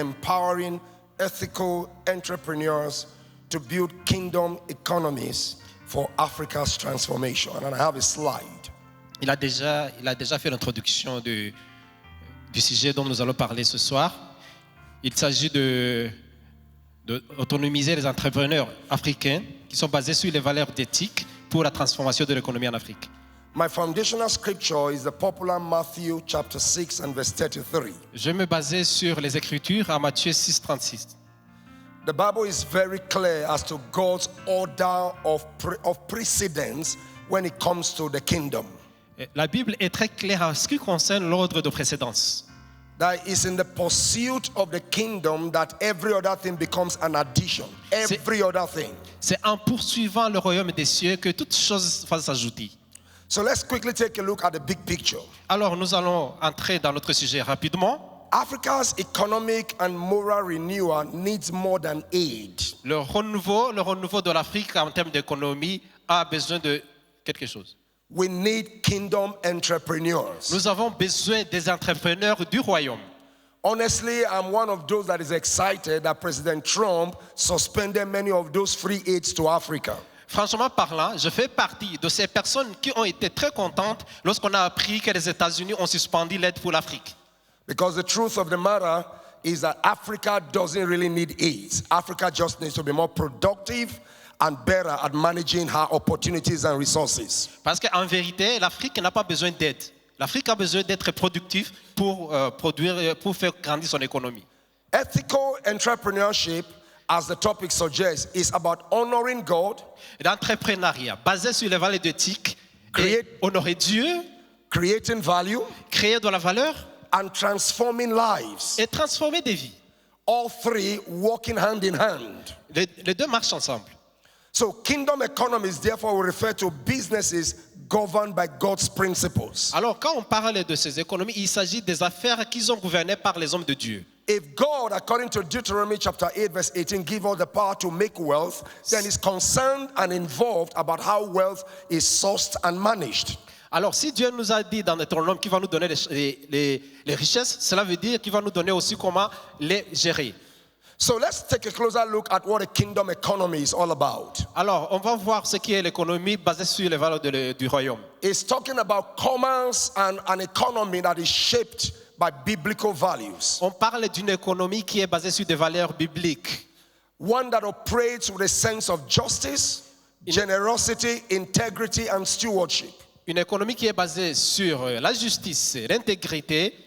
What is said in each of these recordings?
empowering ethical entrepreneurs to build kingdom economies for Africa's transformation. And I have a slide. Il a déjà fait l'introduction du sujet dont nous allons parler ce soir. Il s'agit d'autonomiser les entrepreneurs africains qui sont basés sur les valeurs d'éthique pour la transformation de l'économie en Afrique. My foundational scripture is the popular Matthew chapter 6 and verse 33. Je vais me baser sur les Écritures à Matthieu 6, 36. The Bible is very clear as to God's order of precedence when it comes to the kingdom. La Bible est très claire en ce qui concerne l'ordre de précédence. That is in the pursuit of the kingdom that every other thing becomes an addition. Every other thing. C'est en poursuivant le royaume des cieux que toutes choses vont s'ajouter. So let's quickly take a look at the big picture. Alors nous allons entrer dans notre sujet rapidement. Africa's economic and moral renewal needs more than aid. Le renouveau de l'Afrique en termes d'économie a besoin de quelque chose. We need kingdom entrepreneurs. Nous avons besoin des entrepreneurs du royaume. Honestly, I'm one of those that is excited that President Trump suspended many of those free aids to Africa. Franchement parlant, je fais partie de ces personnes qui ont été très contentes lorsqu'on a appris que les États-Unis ont suspendu l'aide pour l'Afrique. Because the truth of the matter is that Africa doesn't really need aids. Africa just needs to be more productive and better at managing her opportunities and resources. Parce qu'en vérité, l'Afrique n'a pas besoin d'aide. L'Afrique a besoin d'être productive pour faire grandir son économie. Ethical entrepreneurship, as the topic suggests, is about honoring God, L'entrepreneuriat basé sur les valeurs d'éthique, honorer Dieu, creating value, créer de la valeur and transforming lives. et transformer des vies. All three working hand in hand. Les deux marchent ensemble. So kingdom economies therefore will refer to businesses governed by God's principles. Alors quand on parle de ces économies, il s'agit des affaires qui sont gouvernées par les hommes de Dieu. If God, according to Deuteronomy chapter 8 verse 18, give us the power to make wealth, then he's concerned and involved about how wealth is sourced and managed. Alors si Dieu nous a dit dans Deutéronome qu'il va nous donner les richesses, cela veut dire qu'il va nous donner aussi comment les gérer. So let's take a closer look at what a kingdom economy is all about. Alors, on va voir ce qui est l'économie basée sur les valeurs du royaume. It's talking about commerce and an economy that is shaped by biblical values. On parle d'une économie qui est basée sur des valeurs bibliques. One that operates with a sense of justice, generosity, integrity, and stewardship. Une économie qui est basée sur la justice, l'intégrité.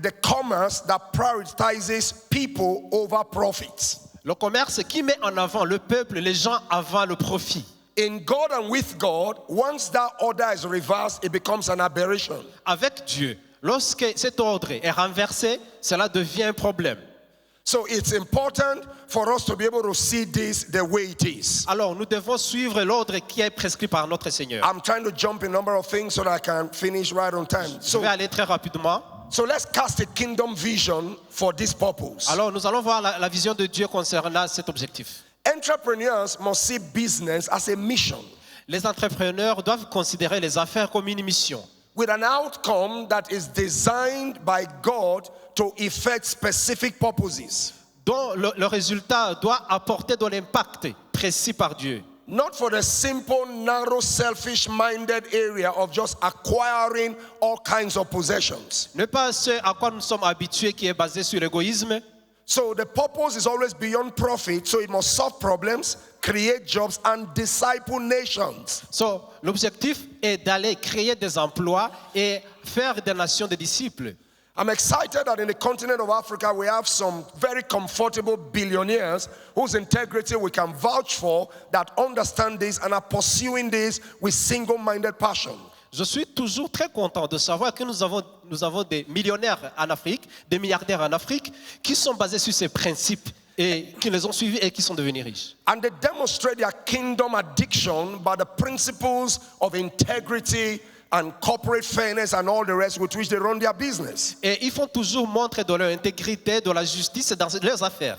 The commerce that prioritizes people over profits. Le commerce qui met en avant le peuple, les gens avant le profit. In God and with God, once that order is reversed, it becomes an aberration. Avec Dieu, lorsque cet ordre est renversé, cela devient un problème. So it's important for us to be able to see this the way it is. Alors, nous devons suivre l'ordre qui est prescrit par notre Seigneur. I'm trying to jump a number of things so that I can finish right on time. Je vais aller très rapidement. So let's cast a kingdom vision for this purpose. Alors, nous allons voir la vision de Dieu concernant cet objectif. Entrepreneurs must see business as a mission. Les entrepreneurs doivent considérer les affaires comme une mission. With an outcome that is designed by God to effect specific purposes. Dont le résultat doit apporter de l'impact précis par Dieu. Not for the simple, narrow, selfish-minded area of just acquiring all kinds of possessions. Ne pas ce à quoi nous sommes habitués qui est basé sur l'égoïsme. So the purpose is always beyond profit, so it must solve problems, create jobs, and disciple nations. So, l'objectif est d'aller créer des emplois et faire des nations de disciples. I'm excited that in the continent of Africa we have some very comfortable billionaires whose integrity we can vouch for, that understand this and are pursuing this with single-minded passion. Je suis toujours très content de savoir que nous avons des millionnaires en Afrique, des milliardaires en Afrique, qui sont basés sur ces principes et qui les ont suivis et qui sont devenus riches. And they demonstrate their kingdom addiction by the principles of integrity and corporate fairness and all the rest with which they run their business. Et ils font toujours montre de leur intégrité, de la justice dans leurs affaires.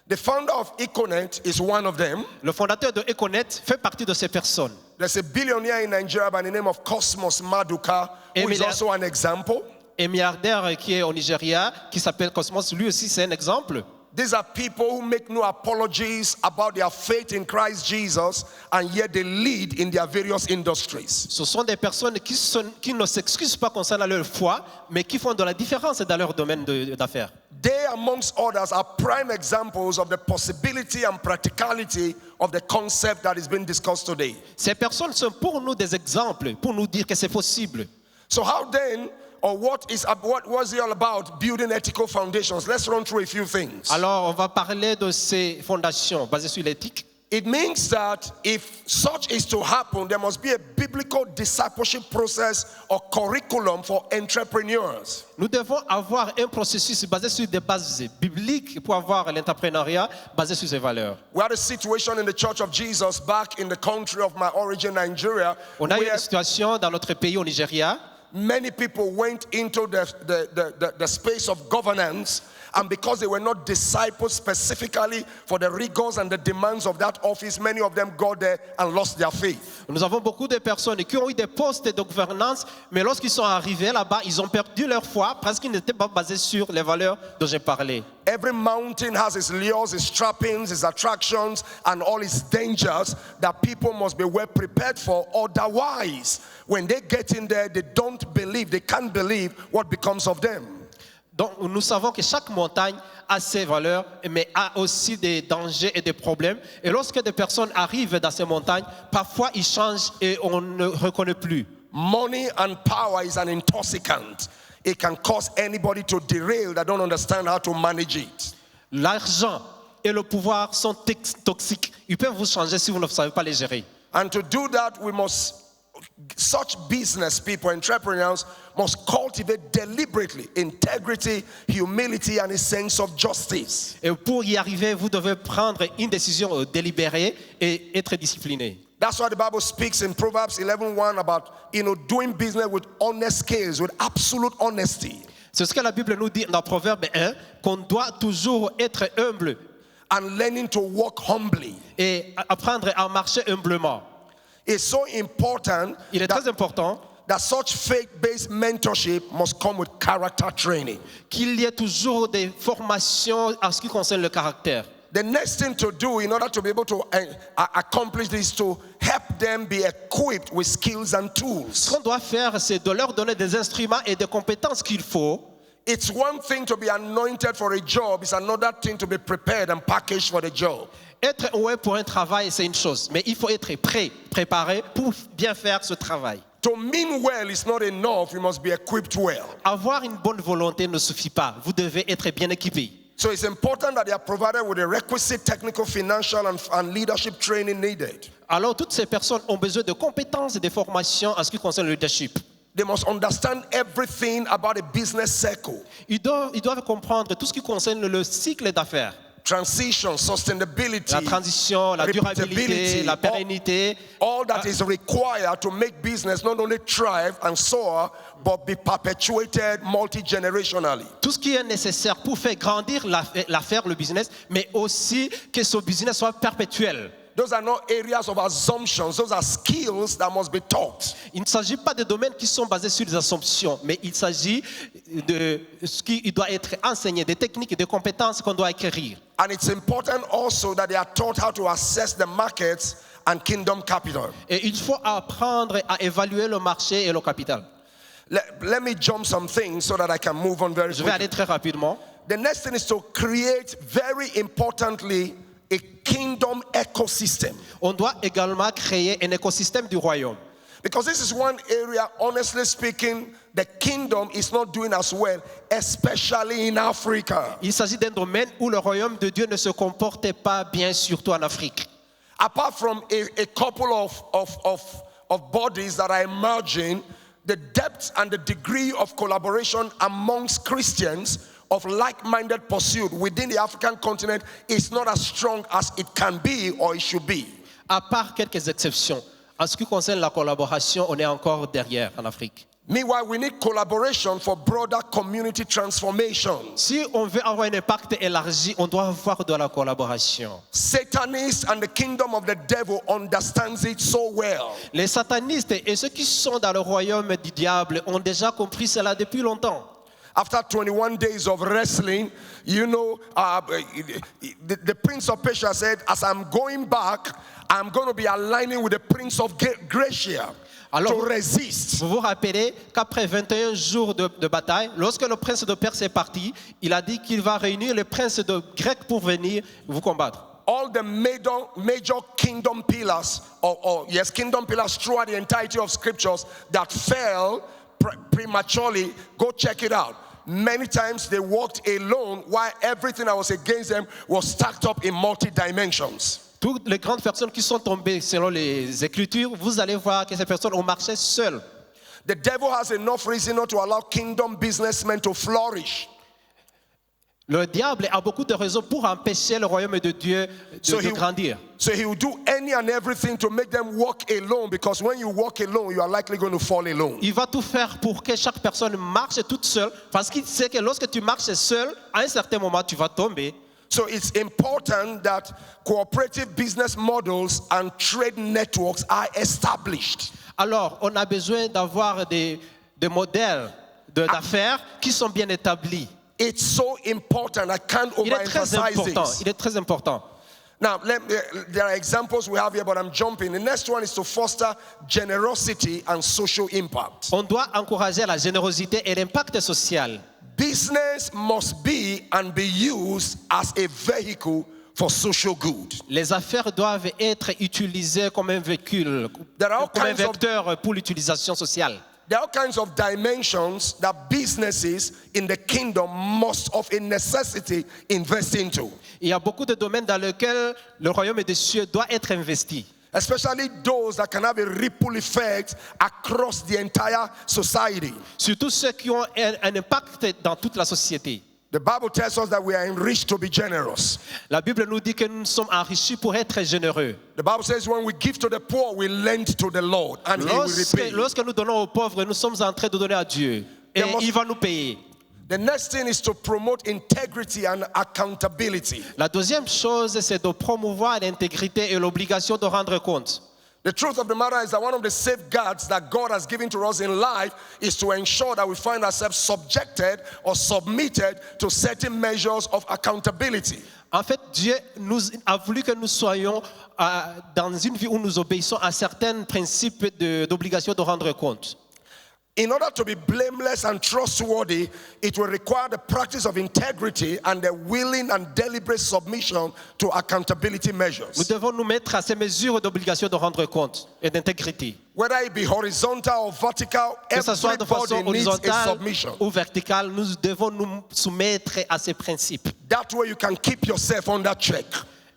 The founder of Econet is one of them. Le fondateur de Econet fait partie de ces personnes. There's a billionaire in Nigeria by the name of Cosmos Maduka, who is also an example. Un milliardaire qui est au Nigeria, qui s'appelle Cosmos, lui aussi c'est un exemple. These are people who make no apologies about their faith in Christ Jesus, and yet they lead in their various industries. Ce sont des personnes qui ne s'excusent pas concernant leur foi, mais qui font de la différence dans leur domaine d'affaires. They, amongst others, are prime examples of the possibility and practicality of the concept that is being discussed today. Ces personnes sont pour nous des exemples, pour nous dire que c'est possible. So how then, or what was it all about building ethical foundations? Let's run through a few things. Alors, on va parler de ces fondations basées sur l'éthique. It means that if such is to happen, there must be a biblical discipleship process or curriculum for entrepreneurs. Nous devons avoir un processus basé sur des bases bibliques pour avoir l'entrepreneuriat basé sur ces valeurs. We had a situation in the Church of Jesus back in the country of my origin, Nigeria, On a eu where une situation dans notre pays, au Nigeria, many people went into the space of governance, and because they were not discipled specifically for the rigors and the demands of that office, many of them got there and lost their faith. nous avons beaucoup de personnes qui ont eu des postes de gouvernance, mais lorsqu'ils sont arrivés là-bas, ils ont perdu leur foi parce qu'ils n'étaient pas basés sur les valeurs dont j'ai parlé. Every mountain has its lures, its trappings, its attractions, and all its dangers that people must be well prepared for. Otherwise, when they get in there, they can't believe what becomes of them. Donc nous savons que chaque montagne a ses valeurs, mais a aussi des dangers et des problèmes. Et lorsque des personnes arrivent dans ces montagnes, parfois ils changent et on ne reconnaît plus. Money and power is an intoxicant. It can cause anybody to derail that don't understand how to manage it. L'argent et le pouvoir sont toxiques. Ils peuvent vous changer si vous ne savez pas les gérer. And to do that, such business people, entrepreneurs, must cultivate deliberately integrity, humility, and a sense of justice. Et pour y arriver, vous devez prendre une décision délibérée et être discipliné. That's why the Bible speaks in Proverbs 11:1 about, doing business with honest scales, with absolute honesty. C'est ce que la Bible nous dit dans Proverbe 1, qu'on doit toujours être humble And learning to walk humbly. et apprendre à marcher humblement. It's so important Il est très important that such faith-based mentorship must come with character training. qu'il y ait toujours des formations en ce qui concerne le caractère. The next thing to do in order to be able to accomplish this is to help them be equipped with skills and Ce tools. qu'on doit faire, c'est de leur donner des instruments et des compétences qu'il faut. It's one thing to be anointed for a job, it's another thing to be prepared and packaged for the job. Être oué pour un travail, c'est une chose, mais il faut être préparé pour bien faire ce travail. To mean well is not enough, you must be equipped well. Avoir une bonne volonté ne suffit pas. Vous devez être bien équipé. So it's important that they are provided with the requisite technical, financial, and leadership training needed. Alors, toutes ces personnes ont besoin de compétences et de formations en ce qui concerne le leadership. They must understand everything about a business cycle. Ils doivent comprendre tout ce qui concerne le cycle d'affaires. Transition, sustainability, La transition, la durabilité, repeatability, la pérennité. all that is required to make business not only thrive and soar, but be perpetuated multi-generationally. Tout ce qui est nécessaire pour faire grandir l'affaire, le business, mais aussi que ce business soit perpétuel. Those are not areas of assumptions. Those are skills that must be taught. Il ne s'agit pas de domaines qui sont basés sur des assumptions, mais il s'agit de ce qui doit être enseigné, des techniques et des compétences qu'on doit acquérir. And it's important also that they are taught how to assess the markets and kingdom capital. Et il faut apprendre à évaluer le marché et le capital. Let me jump some things so that I can move on very Je vais quickly. aller très rapidement. The next thing is to create, very importantly, a kingdom ecosystem. On doit également créer un écosystème du royaume. Because this is one area, honestly speaking, the kingdom is not doing as well, especially in Africa. Il s'agit d'un domaine où le royaume de Dieu ne se comportait pas bien, surtout en Afrique. Apart from a couple of bodies that are emerging, the depth and the degree of collaboration amongst Christians of like-minded pursuit within the African continent is not as strong as it can be or it should be. À part quelques exceptions, en ce qui concerne la collaboration, on est encore derrière en Afrique. Meanwhile, we need collaboration for broader community transformation. Si on veut avoir un impact élargi, on doit avoir de la collaboration. Satanists and the kingdom of the devil understands it so well. Les satanistes et ceux qui sont dans le royaume du diable ont déjà compris cela depuis longtemps. After 21 days of wrestling, you know, the prince of Persia said, as I'm going back, I'm going to be aligning with the prince of Gracia to resist. Vous vous rappelez qu'après 21 jours de bataille, lorsque le prince de Perse est parti, il a dit qu'il va réunir le prince de Grec pour venir vous combattre. All the major kingdom pillars, kingdom pillars throughout the entirety of scriptures that fell prematurely, go check it out. Many times they walked alone while everything that was against them was stacked up in multi-dimensions. Toutes les grandes personnes qui sont tombées selon les Écritures, vous allez voir que ces personnes ont marché seules. The devil has enough reason not to allow kingdom businessmen to flourish. Le diable a beaucoup de raisons pour empêcher le royaume de Dieu de grandir. So he will do any and everything to make them walk alone, because when you walk alone, you are likely going to fall alone. Il va tout faire pour que chaque personne marche toute seule, parce qu'il sait que lorsque tu marches seul, à un certain moment, tu vas tomber. So it's important that cooperative business models and trade networks are established. Alors, on a besoin d'avoir des modèles d'affaires qui sont bien établis. It's so important. I can't overemphasize this. Il est très important. Now, there are examples we have here, but I'm jumping. The next one is to foster generosity and social impact. On doit encourager la générosité et l'impact social. Business must be and be used as a vehicle for social good. Les affaires doivent être utilisées comme un véhicule, comme un vecteur pour l'utilisation sociale. There are all kinds of dimensions that businesses in the kingdom must of a necessity invest into. Il y a beaucoup de domaines dans lesquels le royaume des cieux doit être investi. Especially those that can have a ripple effect across the entire society. Surtout ceux qui ont un impact dans toute la société. The Bible tells us that we are enriched to be generous. La Bible nous dit que nous sommes enrichis pour être généreux. The Bible says when we give to the poor, we lend to the Lord and He will repay. Lorsque nous donnons aux pauvres, nous sommes en train de donner à Dieu et il va nous payer. The next thing is to promote integrity and accountability. La deuxième chose, c'est de promouvoir l'intégrité et l'obligation de rendre compte. The truth of the matter is that one of the safeguards that God has given to us in life is to ensure that we find ourselves subjected or submitted to certain measures of accountability. En fait, Dieu a voulu que nous soyons dans une vie où nous obéissons à certains principes d'obligation de rendre compte. In order to be blameless and trustworthy, it will require the practice of integrity and the willing and deliberate submission to accountability measures. Nous devons nous mettre à ces mesures d'obligation de rendre compte et d'intégrité. Whether it be horizontal or vertical, que ce soit de façon everybody needs a horizontale submission. ou verticale, nous devons nous soumettre à ces principes. That way you can keep yourself under check.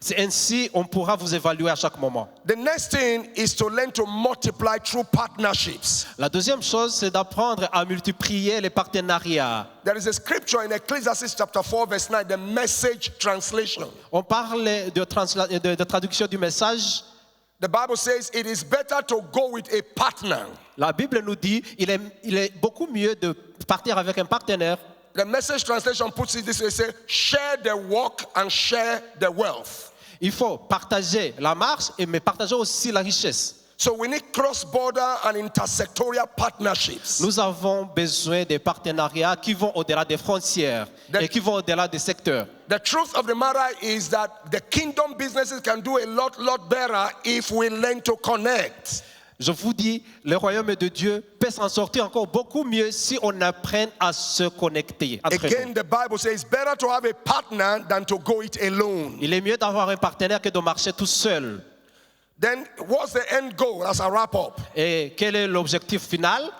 C'est ainsi on pourra vous évaluer à chaque moment. The next thing is to learn to multiply through partnerships. La deuxième chose, c'est d'apprendre à multiplier les partenariats. There is a scripture in Ecclesiastes chapter 4 verse 9, the Message translation. On parle de traduction du message. The Bible says it is better to go with a partner. La Bible nous dit il est beaucoup mieux de partir avec un partenaire. The Message translation puts it this way, it says, share the work and share the wealth. Il faut partager la marche, mais partager aussi la richesse. So we need cross-border and intersectorial partnerships. Nous avons besoin de partenariats qui vont au-delà des frontières et qui vont au-delà des secteurs. The truth of the matter is that the kingdom businesses can do a lot better if we learn to connect. Je vous dis, le royaume de Dieu peut s'en sortir encore beaucoup mieux si on apprend à se connecter. Again, the Bible says it's better to have a partner than to go it alone. Il est mieux d'avoir un partenaire que de marcher tout seul. Then what's the end goal as I wrap up? Et quel est l'objectif final?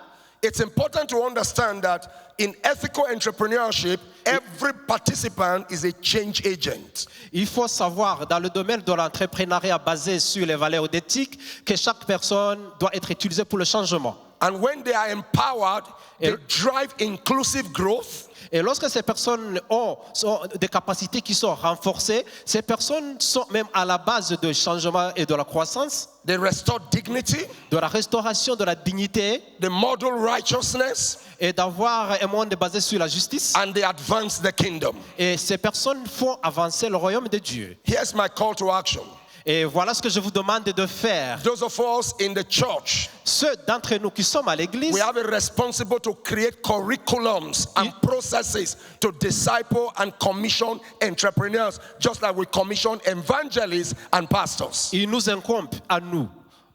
It's important to understand that in ethical entrepreneurship, every participant is a change agent. Il faut savoir, dans le domaine de l'entrepreneuriat basé sur les valeurs d'éthique, que chaque personne doit être utilisée pour le changement. And when they are empowered, they drive inclusive growth. Et lorsque ces personnes ont des capacités qui sont renforcées, ces personnes sont même à la base du changement et de la croissance, They restore dignity, de la restauration de la dignité they model righteousness, et d'avoir un monde basé sur la justice. and they advance the kingdom. Et ces personnes font avancer le royaume de Dieu. Here's my call to action. Et voilà ce que je vous demande de faire. Those of us in the church, Ceux d'entre nous qui sommes à l'église, we have a responsibility to create curriculums and processes to disciple and commission entrepreneurs, just like we commission evangelists and pastors. il nous incombe à nous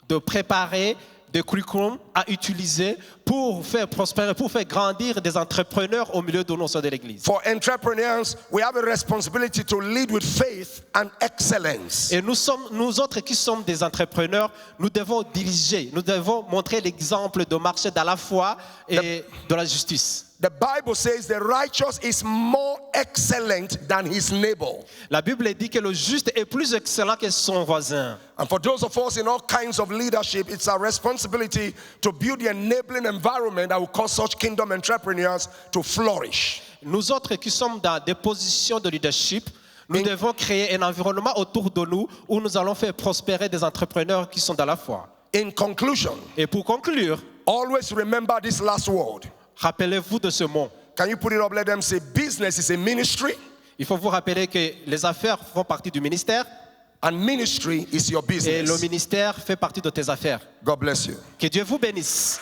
de préparer des curriculums à utiliser pour faire prospérer, pour faire grandir des entrepreneurs au milieu de nos sœurs de l'église. For entrepreneurs, we have a responsibility to lead with faith and excellence. Et nous autres qui sommes des entrepreneurs, nous devons diriger, nous devons montrer l'exemple de marcher dans la foi et de la justice. The Bible says the righteous is more excellent than his neighbor. La Bible dit que le juste est plus excellent que son voisin. And for those of us in all kinds of leadership, it's our responsibility to build the enabling environment that will cause such kingdom entrepreneurs to flourish. Nous autres qui sommes dans des positions de leadership, nous devons créer un environnement autour de nous où nous allons faire prospérer des entrepreneurs qui sont dans la foi. In conclusion, Et pour conclure, always remember this last word. rappelez-vous de ce mot. Can you put it up? Let them say business is a ministry Il faut vous rappeler que les affaires font partie du ministère and ministry is your et le business. ministère fait partie de tes affaires. God bless you. Que Dieu vous bénisse.